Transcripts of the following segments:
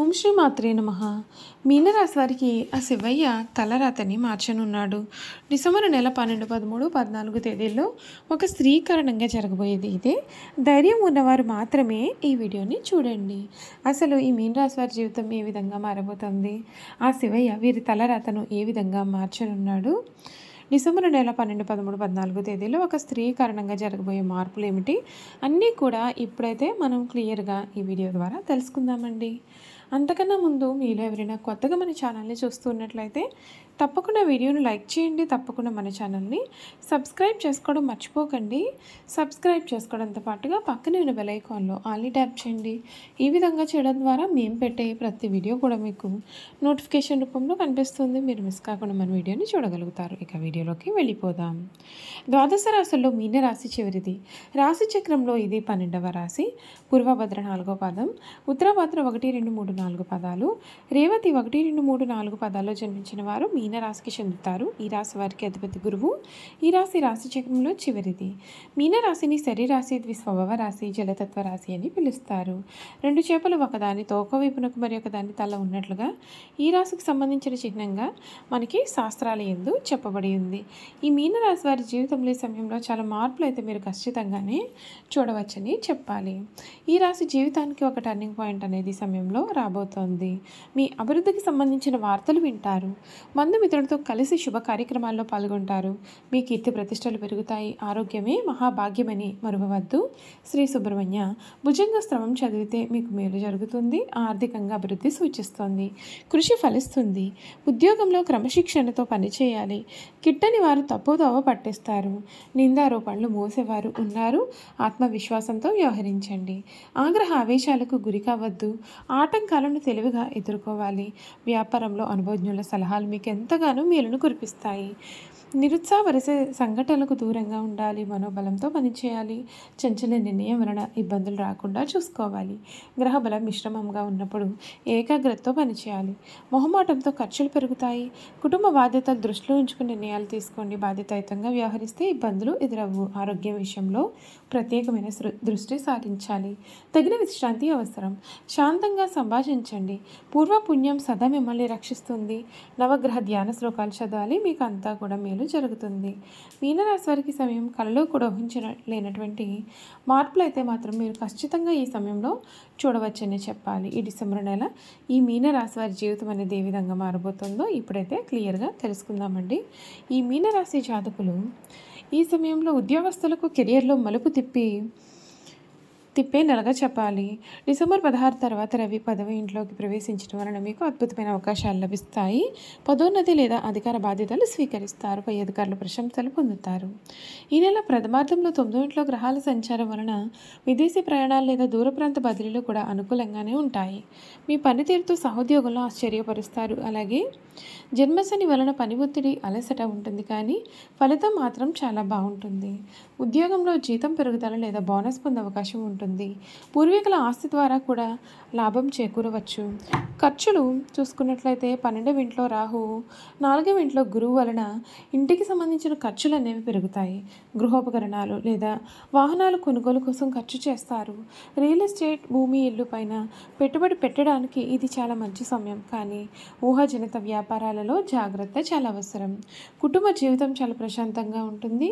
ఓం శ్రీ మాత్రే నమః. మీనరాశి వారికి ఆ శివయ్య తలరాతని మార్చనున్నాడు. డిసెంబర్ నెల 12, 13, 14 తేదీల్లో ఒక స్త్రీకరణంగా జరగబోయేది ఇదే. ధైర్యం ఉన్నవారు మాత్రమే ఈ వీడియోని చూడండి. అసలు ఈ మీనరాశి వారి జీవితం ఏ విధంగా మారబోతుంది, ఆ శివయ్య వీరి తలరాతను ఏ విధంగా మార్చనున్నాడు, డిసెంబర్ నెల 12, 13, 14 తేదీలో ఒక స్త్రీ కారణంగా జరగబోయే మార్పులు ఏమిటి, అన్నీ కూడా ఇప్పుడైతే మనం క్లియర్గా ఈ వీడియో ద్వారా తెలుసుకుందామండి. అంతకన్నా ముందు మీలో ఎవరైనా కొత్తగా మన ఛానల్ని చూస్తున్నట్లయితే తప్పకుండా వీడియోని లైక్ చేయండి. తప్పకుండా మన ఛానల్ని సబ్స్క్రైబ్ చేసుకోవడం మర్చిపోకండి. సబ్స్క్రైబ్ చేసుకోవడంతో పాటుగా పక్కనే ఉన్న బెల్ ఐకాన్లో ఆల్ని ట్యాప్ చేయండి. ఈ విధంగా చేయడం ద్వారా మేము పెట్టే ప్రతి వీడియో కూడా మీకు నోటిఫికేషన్ రూపంలో కనిపిస్తుంది. మీరు మిస్ కాకుండా మన వీడియోని చూడగలుగుతారు. ఇక వీడియోలోకి వెళ్ళిపోదాం. ద్వాదశ రాశుల్లో మీనరాశి చివరిది. రాశి చక్రంలో ఇది 12వ రాశి. పూర్వభద్ర 4వ పాదం, ఉత్తరభద్ర 1, 2, 3, 4 పదాలు, రేవతి 1, 2, 3, 4 పదాల్లో జన్మించిన వారు మీనరాశికి చెందుతారు. ఈ రాశి వారికి అధిపతి గురువు. ఈ రాశి చక్రంలో చివరిది. మీనరాశిని శరీరాశి, ద్విస్వభావ రాశి, జలతత్వ రాశి అని పిలుస్తారు. రెండు చేపలు ఒకదాని తోక వైపునకు మరి ఒకదాని తల ఉన్నట్లుగా ఈ రాశికి సంబంధించిన చిహ్నంగా మనకి శాస్త్రాల యందు చెప్పబడి ఉంది. ఈ మీనరాశి వారి జీవితంలో ఈ సమయంలో చాలా మార్పులు అయితే మీరు ఖచ్చితంగానే చూడవచ్చని చెప్పాలి. ఈ రాశి జీవితానికి ఒక టర్నింగ్ పాయింట్ అనేది సమయంలో రాబోతోంది. మీ అభివృద్ధికి సంబంధించిన వార్తలు వింటారు. బంధుమిత్రులతో కలిసి శుభ కార్యక్రమాల్లో పాల్గొంటారు. మీ కీర్తి ప్రతిష్టలు పెరుగుతాయి. ఆరోగ్యమే మహాభాగ్యమని మరువవద్దు. శ్రీ సుబ్రహ్మణ్య భుజంగ శ్రమం చదివితే మీకు మేలు జరుగుతుంది. ఆర్థికంగా అభివృద్ధి సూచిస్తుంది. కృషి ఫలిస్తుంది. ఉద్యోగంలో క్రమశిక్షణతో పనిచేయాలి. కిట్టని వారు తప్పుదోవ పట్టిస్తారు. నిందారోపణలు మోసేవారు ఉన్నారు. ఆత్మవిశ్వాసంతో వ్యవహరించండి. ఆగ్రహ ఆవేశాలకు గురి కావద్దు. ఆటంకాలను తెలివిగా ఎదుర్కోవాలి. వ్యాపారంలో అనుభవజ్ఞుల సలహాలు మీకు ఎంతగానో మేలును కురిపిస్తాయి. నిరుత్సాహపరిచే సంఘటనలకు దూరంగా ఉండాలి. మనోబలంతో పనిచేయాలి. చంచల నిర్ణయం వలన ఇబ్బందులు రాకుండా చూసుకోవాలి. గ్రహబలం మిశ్రమంగా ఉన్నప్పుడు ఏకాగ్రతతో పనిచేయాలి. మొహమాటంతో ఖర్చులు పెరుగుతాయి. కుటుంబ బాధ్యతలు దృష్టిలో ఉంచుకుని నిర్ణయాలు తీసుకోండి. బాధ్యతాయుతంగా వ్యవహరిస్తే ఇబ్బందులు ఎదురవ్వు. ఆరోగ్యం విషయంలో ప్రత్యేకమైన దృష్టి సారించాలి. తగిన విశ్రాంతి అవసరం. శాంతంగా సంభాషించండి. పూర్వపుణ్యం సదా మిమ్మల్ని రక్షిస్తుంది. నవగ్రహ ధ్యాన శ్లోకాలు చదవాలి. మీకు అంతా కూడా మేలు జరుగుతుంది. మీనరాశి వారికి సమయం కలలో కూడా ఊహించలేనటువంటి మార్పులు అయితే మాత్రం మీరు ఖచ్చితంగా ఈ సమయంలో చూడవచ్చని చెప్పాలి. ఈ డిసెంబర్ నెల ఈ మీనరాశి వారి జీవితం అనేది ఏ విధంగా మారబోతుందో ఇప్పుడైతే క్లియర్గా తెలుసుకుందామండి. ఈ మీనరాశి జాతకులు ఈ సమయంలో ఉద్యోగస్తులకు కెరియర్లో మలుపు తిప్పే నెలగా చెప్పాలి. డిసెంబర్ 16 తర్వాత రవి 10వ ఇంట్లోకి ప్రవేశించడం వలన మీకు అద్భుతమైన అవకాశాలు లభిస్తాయి. పదోన్నతి లేదా అధికార బాధ్యతలు స్వీకరిస్తారు. పై అధికారుల ప్రశంసలు పొందుతారు. ఈ నెల ప్రథమార్థంలో 9వ ఇంట్లో గ్రహాల సంచారం వలన విదేశీ ప్రయాణాలు లేదా దూర ప్రాంత బదిలీలు కూడా అనుకూలంగానే ఉంటాయి. మీ పనితీరుతో సహోద్యోగులను ఆశ్చర్యపరుస్తారు. అలాగే జన్మశని వలన పని ఒత్తిడి అలసట ఉంటుంది, కానీ ఫలితం మాత్రం చాలా బాగుంటుంది. ఉద్యోగంలో జీతం పెరుగుదల లేదా బోనస్ పొందే అవకాశం ఉంటుంది. పూర్వీకుల ఆస్తి ద్వారా కూడా లాభం చేకూరవచ్చు. ఖర్చులు చూసుకున్నట్లయితే 12వ ఇంట్లో రాహువు, 4వ ఇంట్లో గురువు వలన ఇంటికి సంబంధించిన ఖర్చులు అనేవి పెరుగుతాయి. గృహోపకరణాలు లేదా వాహనాలు కొనుగోలు కోసం ఖర్చు చేస్తారు. రియల్ ఎస్టేట్, భూమి, ఇల్లు పైన పెట్టుబడి పెట్టడానికి ఇది చాలా మంచి సమయం, కానీ ఊహాజనిత వ్యాపారాలలో జాగ్రత్త చాలా అవసరం. కుటుంబ జీవితం చాలా ప్రశాంతంగా ఉంటుంది.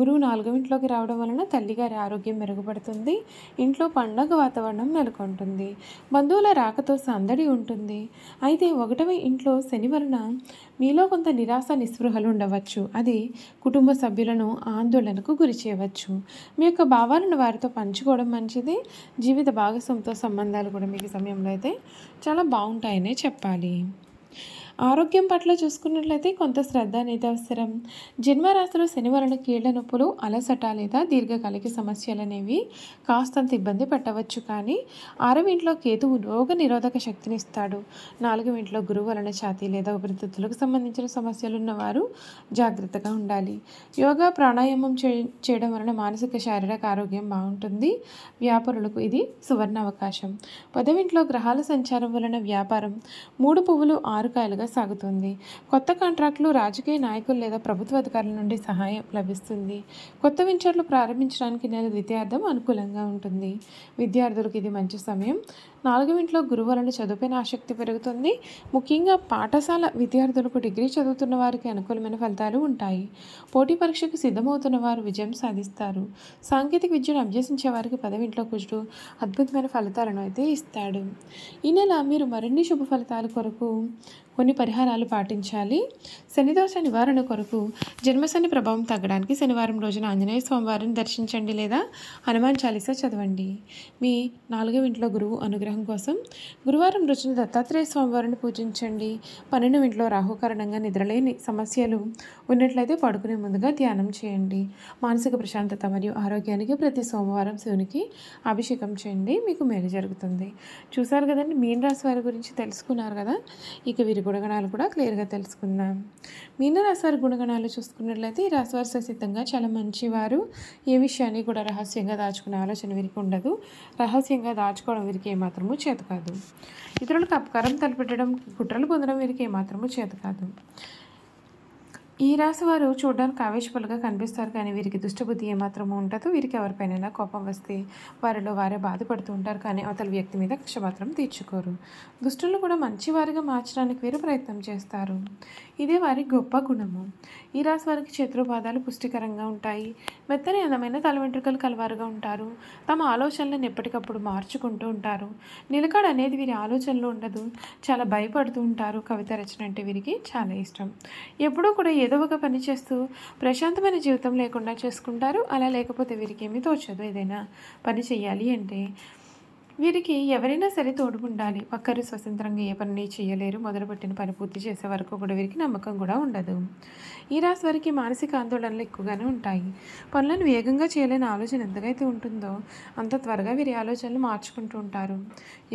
గురువు 4వ ఇంట్లోకి రావడం వలన తల్లిగారి ఆరోగ్యం మెరుగుపడుతుంది. ఇంట్లో పండగ వాతావరణం నెలకొంటుంది. బంధువుల రాకతో సందడి ఉంటుంది. అయితే 1వ ఇంట్లో శని వలన మీలో కొంత నిరాశ నిస్పృహలు ఉండవచ్చు. అది కుటుంబ సభ్యులను ఆందోళనకు గురి చేయవచ్చు. మీ యొక్క భావాలను వారితో పంచుకోవడం మంచిది. జీవిత భాగస్వామితో సంబంధాలు కూడా మీకు సమయంలో అయితే చాలా బాగుంటాయనే చెప్పాలి. ఆరోగ్యం పట్ల చూసుకున్నట్లయితే కొంత శ్రద్ధ అనేది అవసరం. జన్మరాశిలో శని వలన కీళ్ల నొప్పులు, అలసట లేదా దీర్ఘకాలిక సమస్యలు అనేవి కాస్తంత ఇబ్బంది పెట్టవచ్చు, కానీ 6వ ఇంట్లో కేతువు రోగ నిరోధక శక్తిని ఇస్తాడు. 4వ ఇంట్లో గురువు వలన ఛాతీ లేదా ఊపిరితిత్తులకు సంబంధించిన సమస్యలు ఉన్నవారు జాగ్రత్తగా ఉండాలి. యోగా, ప్రాణాయామం చేయడం వలన మానసిక శారీరక ఆరోగ్యం బాగుంటుంది. వ్యాపారులకు ఇది సువర్ణ అవకాశం. 10వ ఇంట్లో గ్రహాల సంచారం వలన వ్యాపారం 3 పువ్వులు 6 కాయలుగా సాగుతుంది. కొత్త కాంట్రాక్టులు, రాజకీయ నాయకులు లేదా ప్రభుత్వ అధికారుల నుండి సహాయం లభిస్తుంది. కొత్త వెంచర్లు ప్రారంభించడానికి నెల ద్వితీయార్థం అనుకూలంగా ఉంటుంది. విద్యార్థులకు ఇది మంచి సమయం. 4వ ఇంట్లో గురువు వలన చదువుపైన ఆసక్తి పెరుగుతుంది. ముఖ్యంగా పాఠశాల విద్యార్థులకు డిగ్రీ చదువుతున్న వారికి అనుకూలమైన ఫలితాలు ఉంటాయి. పోటీ పరీక్షకు సిద్ధమవుతున్న వారు విజయం సాధిస్తారు. సాంకేతిక విద్యను అభ్యసించే వారికి 10వ ఇంట్లో కుజుడు అద్భుతమైన ఫలితాలను అయితే ఇస్తాడు. ఈ నెల మీరు మరిన్ని శుభ ఫలితాల కొరకు కొన్ని పరిహారాలు పాటించాలి. శనిదోష నివారణ కొరకు జన్మశని ప్రభావం తగ్గడానికి శనివారం రోజున ఆంజనేయ స్వామివారిని దర్శించండి లేదా హనుమాన్ చాలీసా చదవండి. మీ 4వ ఇంట్లో గురువు అనుగ్రహం కోసం గురువారం రోజున దత్తాత్రేయ స్వామివారిని పూజించండి. 12వ ఇంట్లో రాహు కారణంగా నిద్రలేని సమస్యలు ఉన్నట్లయితే పడుకునే ముందుగా ధ్యానం చేయండి. మానసిక ప్రశాంతత మరియు ఆరోగ్యానికి ప్రతి సోమవారం శివునికి అభిషేకం చేయండి. మీకు మేలు జరుగుతుంది. చూసారు కదండి, మీన రాశి వారి గురించి తెలుసుకున్నారు కదా. ఇక వీరి గుణగణాలు కూడా క్లియర్గా తెలుసుకుందాం. మీనరాశి వారి గుణగణాలు చూసుకున్నట్లయితే ఈ రాశి వారు సిద్ధంగా చాలా మంచివారు. ఏ విషయాన్ని కూడా రహస్యంగా దాచుకునే ఆలోచన వీరికి ఉండదు. రహస్యంగా దాచుకోవడం వీరికి ఏమాత్రమూ చేత కాదు. ఇతరులకు అపకారం తలపెట్టడం, కుట్రలు పొందడం వీరికి ఏమాత్రమూ చేత కాదు. ఈ రాశి వారు చూడడానికి ఆవేశపలుగా కనిపిస్తారు, కానీ వీరికి దుష్టబుద్ధి ఏమాత్రమూ ఉండదు. వీరికి ఎవరిపైనా కోపం వస్తే వారిలో వారే బాధపడుతూ ఉంటారు, కానీ అవతల వ్యక్తి మీద కక్ష మాత్రం తీర్చుకోరు. దుష్టులను కూడా మంచివారిగా మార్చడానికి వీరు ప్రయత్నం చేస్తారు. ఇదే వారి గొప్ప గుణము. ఈ రాశి వారికి చతుర్పాదాలు పుష్టికరంగా ఉంటాయి. మెత్తని అందమైన తల వెంట్రుకలు కలవారుగా ఉంటారు. తమ ఆలోచనలను ఎప్పటికప్పుడు మార్చుకుంటూ ఉంటారు. నిలకడ అనేది వీరి ఆలోచనలో ఉండదు. చాలా భయపడుతూ ఉంటారు. కవిత రచన అంటే వీరికి చాలా ఇష్టం. ఎప్పుడూ కూడా ఏదో ఒక పని చేస్తూ ప్రశాంతమైన జీవితం లేకుండా చేసుకుంటారు. అలా లేకపోతే వీరికి ఏమీ తోచదు. ఏదైనా పని చేయాలి అంటే వీరికి ఎవరైనా సరే తోడు ఉండాలి. ఒక్కరు స్వతంత్రంగా ఏ పని చేయలేరు. మొదలుపెట్టిన పని పూర్తి చేసే వరకు కూడా వీరికి నమ్మకం కూడా ఉండదు. ఈ రాశి వారికి మానసిక ఆందోళనలు ఎక్కువగానే ఉంటాయి. పనులను వేగంగా చేయలేని ఆలోచన ఎంతకైతే ఉంటుందో అంత త్వరగా వీరి ఆలోచనలు మార్చుకుంటూ ఉంటారు.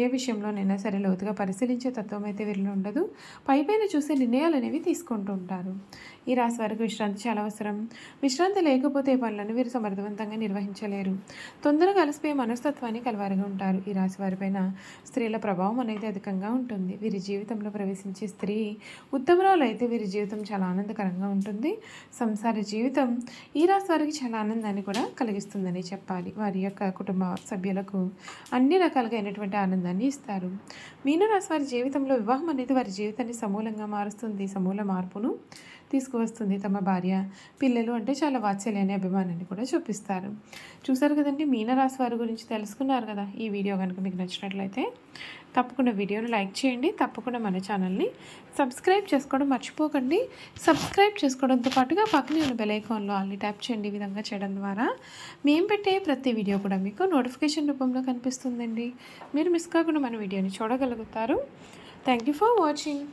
ఏ విషయంలోనైనా సరే లోతుగా పరిశీలించే తత్వం అయితే వీరిలో ఉండదు. పైపైన చూసే నిర్ణయాలు అనేవి తీసుకుంటూ ఉంటారు. ఈ రాశి వారికి విశ్రాంతి చాలా అవసరం. విశ్రాంతి లేకపోతే పనులను వీరు సమర్థవంతంగా నిర్వహించలేరు. తొందరగా అలసిపోయే మనస్తత్వాన్ని కలవారుగా ఉంటారు. ఈ రాశి వారిపైన స్త్రీల ప్రభావం అనేది అధికంగా ఉంటుంది. వీరి జీవితంలో ప్రవేశించే స్త్రీ ఉత్తమరాలు అయితే వీరి జీవితం చాలా ఆనందకరంగా ఉంటుంది. సంసార జీవితం ఈ రాశి వారికి చాలా ఆనందాన్ని కూడా కలిగిస్తుందని చెప్పాలి. వారి యొక్క కుటుంబ సభ్యులకు అన్ని రకాలుగా అయినటువంటి ఆనందాన్ని ఇస్తారు. మీనరాశి వారి జీవితంలో వివాహం అనేది వారి జీవితాన్ని సమూలంగా మారుస్తుంది. సమూల మార్పును తీసుకువస్తుంది. తమ భార్య పిల్లలు అంటే చాలా వాత్సల్యాన్ని అభిమానాన్ని కూడా చూపిస్తారు. చూసారు కదండి, మీనరాశి వారి గురించి తెలుసుకున్నారు కదా. ఈ వీడియో కనుక మీకు నచ్చినట్లయితే తప్పకుండా వీడియోని లైక్ చేయండి. తప్పకుండా మన ఛానల్ని సబ్స్క్రైబ్ చేసుకోవడం మర్చిపోకండి. సబ్స్క్రైబ్ చేసుకోవడంతో పాటుగా పక్కనే ఉన్న బెల్ ఐకాన్లో ఆల్ని ట్యాప్ చేయండి. ఈ విధంగా చేయడం ద్వారా మేము పెట్టే ప్రతి వీడియో కూడా మీకు నోటిఫికేషన్ రూపంలో కనిపిస్తుందండి. మీరు మిస్ కాకుండా మన వీడియోని చూడగలుగుతారు. Thank you for watching.